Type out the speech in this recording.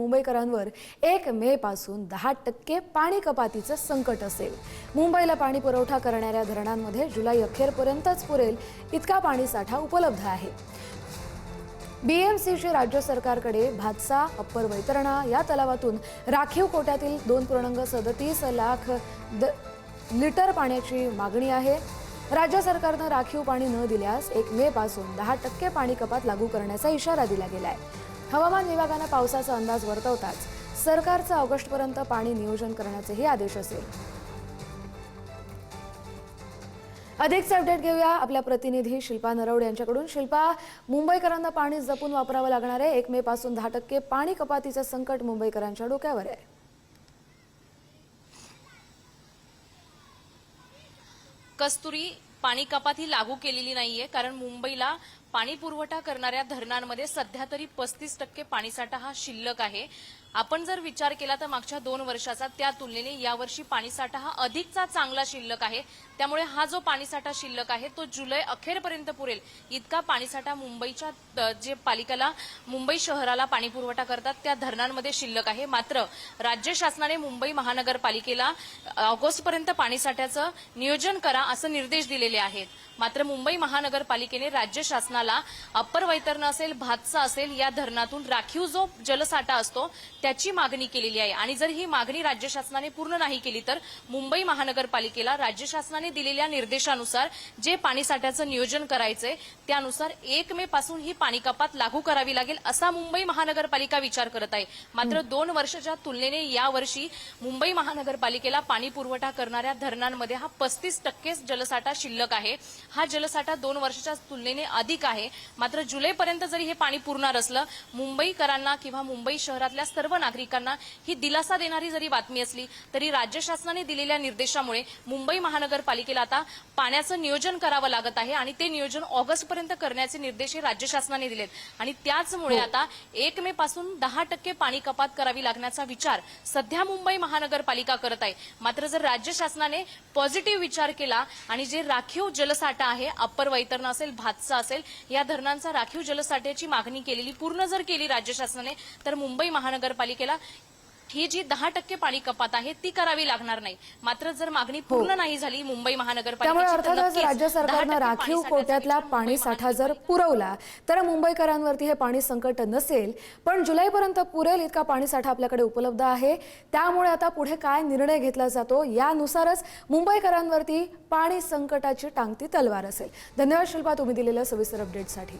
मुंबईकरांवर 1 मे पासून 10% पाणी कपातीचं संकट असेल। मुंबईला पाणी पुरवठा करणाऱ्या धरणांमध्ये जुलै अखेरपर्यंतच पुरेल इतका पाणीसाठा उपलब्ध आहे। बीएमसीची राज्य सरकारकडे भातसा, अप्पर वैतरणा या तलावातून राखीव कोट्यातील 2.37 लाख लिटर पाण्याची मागणी आहे। राज्य सरकारने राखीव पाणी न दिल्यास 1 मे पासून 10% पाणी कपात लागू करण्याचा इशारा दिला गेलाय। हवामान विभागाने पावसाचा अंदाज वर्तवताच सरकारचं ऑगस्टपर्यंत पाणी नियोजन करण्याचेही आदेश असेल। अधिकचे अपडेट घेऊया आपल्या प्रतिनिधी शिल्पा नरवडे यांच्याकडून। शिल्पा, मुंबईकरांना पाणी जपून वापरावं लागणार आहे। 1 मे पासून 10% पाणी कपातीचं संकट मुंबईकरांच्या डोक्यावर आहे। कस्तुरी, पाणी कपात ही लागू केलेली नाहीये, कारण मुंबईला पाणी पुरवठा करणाऱ्या धरणांमध्ये सध्या तरी 35% पाणीसाठा हा शिल्लक आहे। आपण जर विचार केला तर मागच्या 2 वर्षाचा, त्या तुलनेने यावर्षी पाणीसाठा हा अधिकचा चांगला शिल्लक आहे। त्यामुळे हा जो पाणीसाठा शिल्लक आहे तो जुलै अखेरपर्यंत पुरेल इतका पाणीसाठा मुंबईच्या जे पालिकेला, मुंबई शहराला पाणी पुरवठा करतात त्या धरणांमध्ये शिल्लक आहे। मात्र राज्य शासनाने मुंबई महानगरपालिकेला ऑगस्टपर्यंत पाणीसाठ्याचं नियोजन करा असे निर्देश दिलेले आहेत। मात्र मुंबई महानगरपालिकेने राज्य शासनाला अप्पर वैतरणा असेल, भातसा असेल या धरणातून राखीव जो जलसाठा असतो त्याची मागणी केलेली आहे। आणि जर ही मागणी राज्य शासनाने पूर्ण नाही केली तर मुंबई महानगरपालिकेला राज्य शासनाने दिलेल्या निर्देशानुसार जे पाणीसाठ्याचं नियोजन करायचंय त्यानुसार 1 मे पासून ही पाणी कपात लागू करावी लागेल असा मुंबई महानगरपालिका विचार करत आहे। मात्र 2 वर्षाच्या तुलनेने यावर्षी मुंबई महानगरपालिकेला पाणी पुरवठा करणाऱ्या धरणांमध्ये हा 35% जलसाठा शिल्लक आहे। हा जलसाठा 2 वर्षाच्या तुलनेने अधिक आहे। मात्र जुलैपर्यंत जरी हे पाणी पुरणार असलं, मुंबईकरांना किंवा मुंबई शहरातल्या सर्व नागरिकांना ही दिलासा देणारी जरी बातमी असली तरी राज्य शासनाने दिलेल्या निर्देशामुळे मुंबई महानगरपालिकेला आता पाण्याचं नियोजन करावं लागत आहे आणि ते नियोजन ऑगस्टपर्यंत करण्याचे निर्देश राज्य शासनाने दिलेत। आणि त्याचमुळे आता 1 मे पासून 10% पाणी कपात करावी लागण्याचा विचार सध्या मुंबई महानगरपालिका करत आहे। मात्र जर राज्य शासनाने पॉझिटिव्ह विचार केला आणि जे राखीव जलसाठा आहे, अप्पर वैतरणा असेल, भातसा असेल या धरणांचा राखीव जलसाठ्याची मागणी केलेली पूर्ण जर केली राज्य शासनाने तर मुंबई महानगरपालिकेला ही जी 10% पाणी कपात आहे ती करावी लागणार नाही। मात्र जर मागणी पूर्ण नाही झाली मुंबई महानगरपालिकेची, त्यामुळे अर्थातच राज्य सरकारने राखीव कोट्यातला पाणी साठा जर पुरवला तर मुंबईकरांवरती हे पाणी संकट नसेल। पण जुलैपर्यंत पुरेल इतका पाणी साठा आपल्याकडे उपलब्ध आहे। त्यामुळे आता पुढे काय निर्णय घेतला जातो यानुसारच मुंबईकरांवरती पाणी संकटाची टांगती तलवार असेल। धन्यवाद शिल्पा, तुम्ही दिलेल्या सविस्तर अपडेटसाठी।